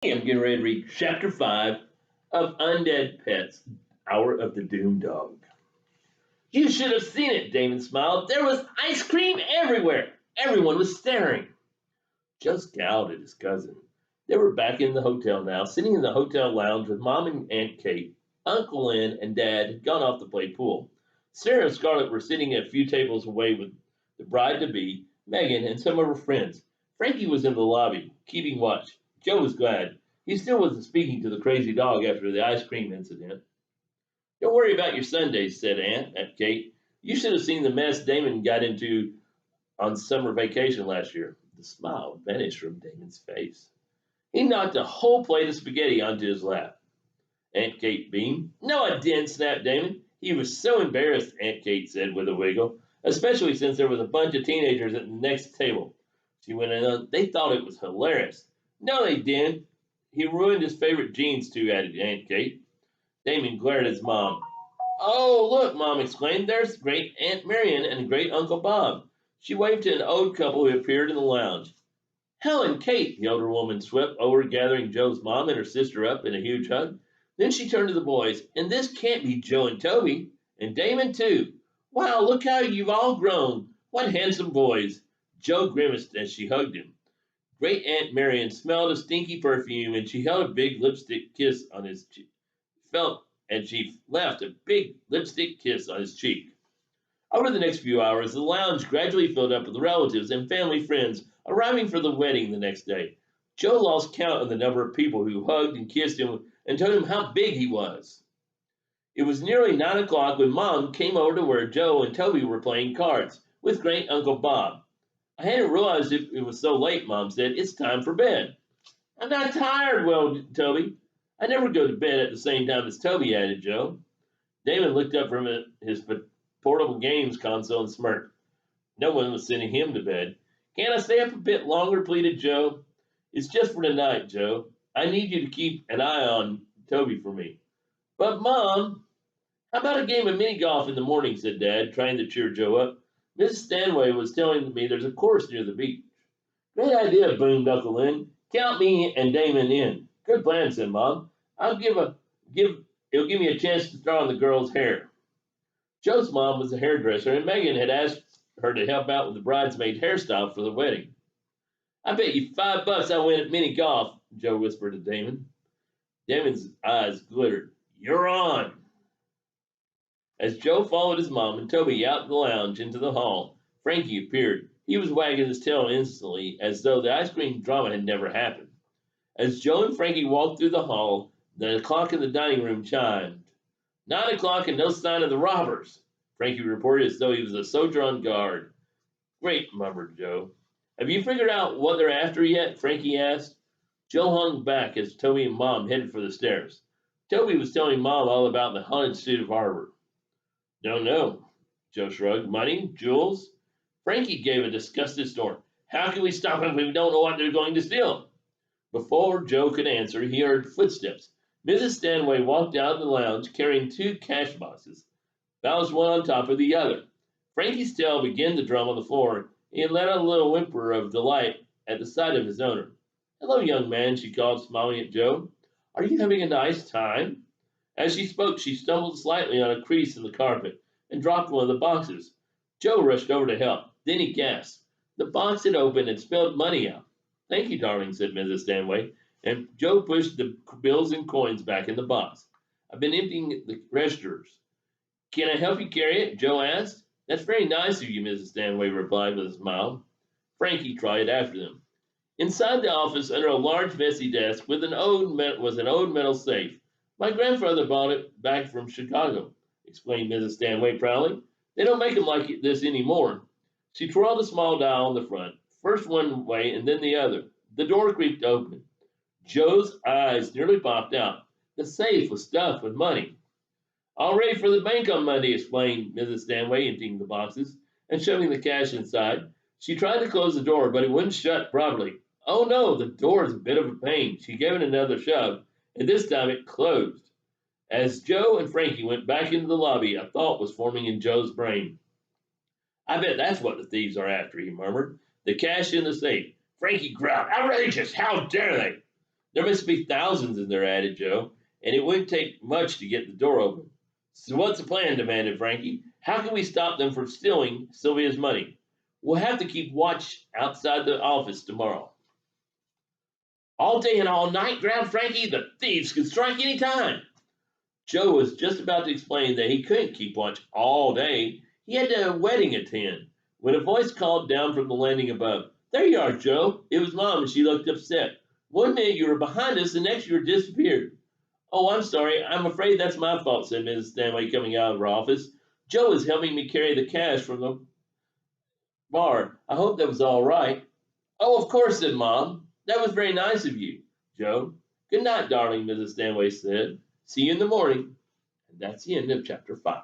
I'm getting ready to read Chapter 5 of Undead Pets, Hour of the Doom Dog. You should have seen it, Damon smiled. There was ice cream everywhere. Everyone was staring. Joe scowled at his cousin. They were back in the hotel now, sitting in the hotel lounge with Mom and Aunt Kate. Uncle Lynn and Dad had gone off to play pool. Sarah and Scarlett were sitting a few tables away with the bride-to-be, Megan, and some of her friends. Frankie was in the lobby, keeping watch. Joe was glad. He still wasn't speaking to the crazy dog after the ice cream incident. Don't worry about your Sundays, said Aunt Kate. You should have seen the mess Damon got into on summer vacation last year. The smile vanished from Damon's face. He knocked a whole plate of spaghetti onto his lap. Aunt Kate beamed. No, I didn't, snapped Damon. He was so embarrassed, Aunt Kate said with a wiggle, especially since there was a bunch of teenagers at the next table. She went on, they thought it was hilarious. No, they didn't. He ruined his favorite jeans, too, added Aunt Kate. Damon glared at his mom. Oh, look, Mom exclaimed. There's great Aunt Marion and great Uncle Bob. She waved to an old couple who appeared in the lounge. Helen, Kate, the older woman swept over, gathering Joe's mom and her sister up in a huge hug. Then she turned to the boys. And this can't be Joe and Toby. And Damon, too. Wow, look how you've all grown. What handsome boys. Joe grimaced as she hugged him. Great Aunt Marion smelled a stinky perfume, and she held a big lipstick kiss on his cheek. Felt, and she left a big lipstick kiss on his cheek. Over the next few hours, the lounge gradually filled up with relatives and family friends arriving for the wedding the next day. Joe lost count of the number of people who hugged and kissed him and told him how big he was. It was nearly 9 o'clock when Mom came over to where Joe and Toby were playing cards with great Uncle Bob. I hadn't realized it was so late, Mom said. It's time for bed. I'm not tired, wailed Toby. I never go to bed at the same time as Toby, added Joe. Damon looked up from his portable games console and smirked. No one was sending him to bed. Can't I stay up a bit longer, pleaded Joe. It's just for tonight, Joe. I need you to keep an eye on Toby for me. But, Mom, how about a game of mini golf in the morning, said Dad, trying to cheer Joe up. Mrs. Stanway was telling me there's a course near the beach. Great idea, boomed Uncle Lynn. Count me and Damon in. Good plan, said Mom. It'll give me a chance to throw on the girls' hair. Joe's mom was a hairdresser, and Megan had asked her to help out with the bridesmaid hairstyle for the wedding. I bet you $5 I win at mini golf, Joe whispered to Damon. Damon's eyes glittered. You're on. As Joe followed his mom and Toby out the lounge into the hall, Frankie appeared. He was wagging his tail instantly, as though the ice cream drama had never happened. As Joe and Frankie walked through the hall, the clock in the dining room chimed. 9 o'clock and no sign of the robbers, Frankie reported as though he was a soldier on guard. Great, murmured Joe. Have you figured out what they're after yet? Frankie asked. Joe hung back as Toby and Mom headed for the stairs. Toby was telling Mom all about the haunted street of Harbor. Don't know, Joe shrugged. Money? Jewels? Frankie gave a disgusted snort. How can we stop them if we don't know what they're going to steal? Before Joe could answer, he heard footsteps. Mrs. Stanway walked out of the lounge carrying 2 cash boxes, balanced one on top of the other. Frankie's tail began to drum on the floor, and he let out a little whimper of delight at the sight of his owner. Hello, young man, she called, smiling at Joe. Are you having a nice time? As she spoke, she stumbled slightly on a crease in the carpet and dropped one of the boxes. Joe rushed over to help. Then he gasped. The box had opened and spilled money out. Thank you, darling, said Mrs. Stanway, and Joe pushed the bills and coins back in the box. I've been emptying the registers. Can I help you carry it? Joe asked. That's very nice of you, Mrs. Stanway replied with a smile. Frankie trotted after them. Inside the office, under a large, messy desk, was an old metal safe. My grandfather bought it back from Chicago, explained Mrs. Stanway proudly. They don't make them like this anymore. She twirled a small dial on the front, first one way and then the other. The door creaked open. Joe's eyes nearly popped out. The safe was stuffed with money. All ready for the bank on Monday, explained Mrs. Stanway, emptying the boxes and shoving the cash inside. She tried to close the door, but it wouldn't shut properly. Oh no, the door is a bit of a pain. She gave it another shove, and this time it closed. As Joe and Frankie went back into the lobby, a thought was forming in Joe's brain. I bet that's what the thieves are after, he murmured. The cash in the safe. Frankie growled. Outrageous! How dare they? There must be thousands in there, added Joe, and it wouldn't take much to get the door open. So what's the plan? Demanded Frankie. How can we stop them from stealing Sylvia's money? We'll have to keep watch outside the office tomorrow. All day and all night, growled Frankie. The thieves could strike any time. Joe was just about to explain that he couldn't keep watch all day. He had a wedding to attend when a voice called down from the landing above. There you are, Joe. It was Mom, and she looked upset. One minute you were behind us, the next you were disappeared. Oh, I'm sorry. I'm afraid that's my fault, said Mrs. Stanway, coming out of her office. Joe was helping me carry the cash from the bar. I hope that was all right. Oh, of course, said Mom. That was very nice of you, Joe. Good night, darling, Mrs. Stanway said. See you in the morning. And that's the end of chapter 5.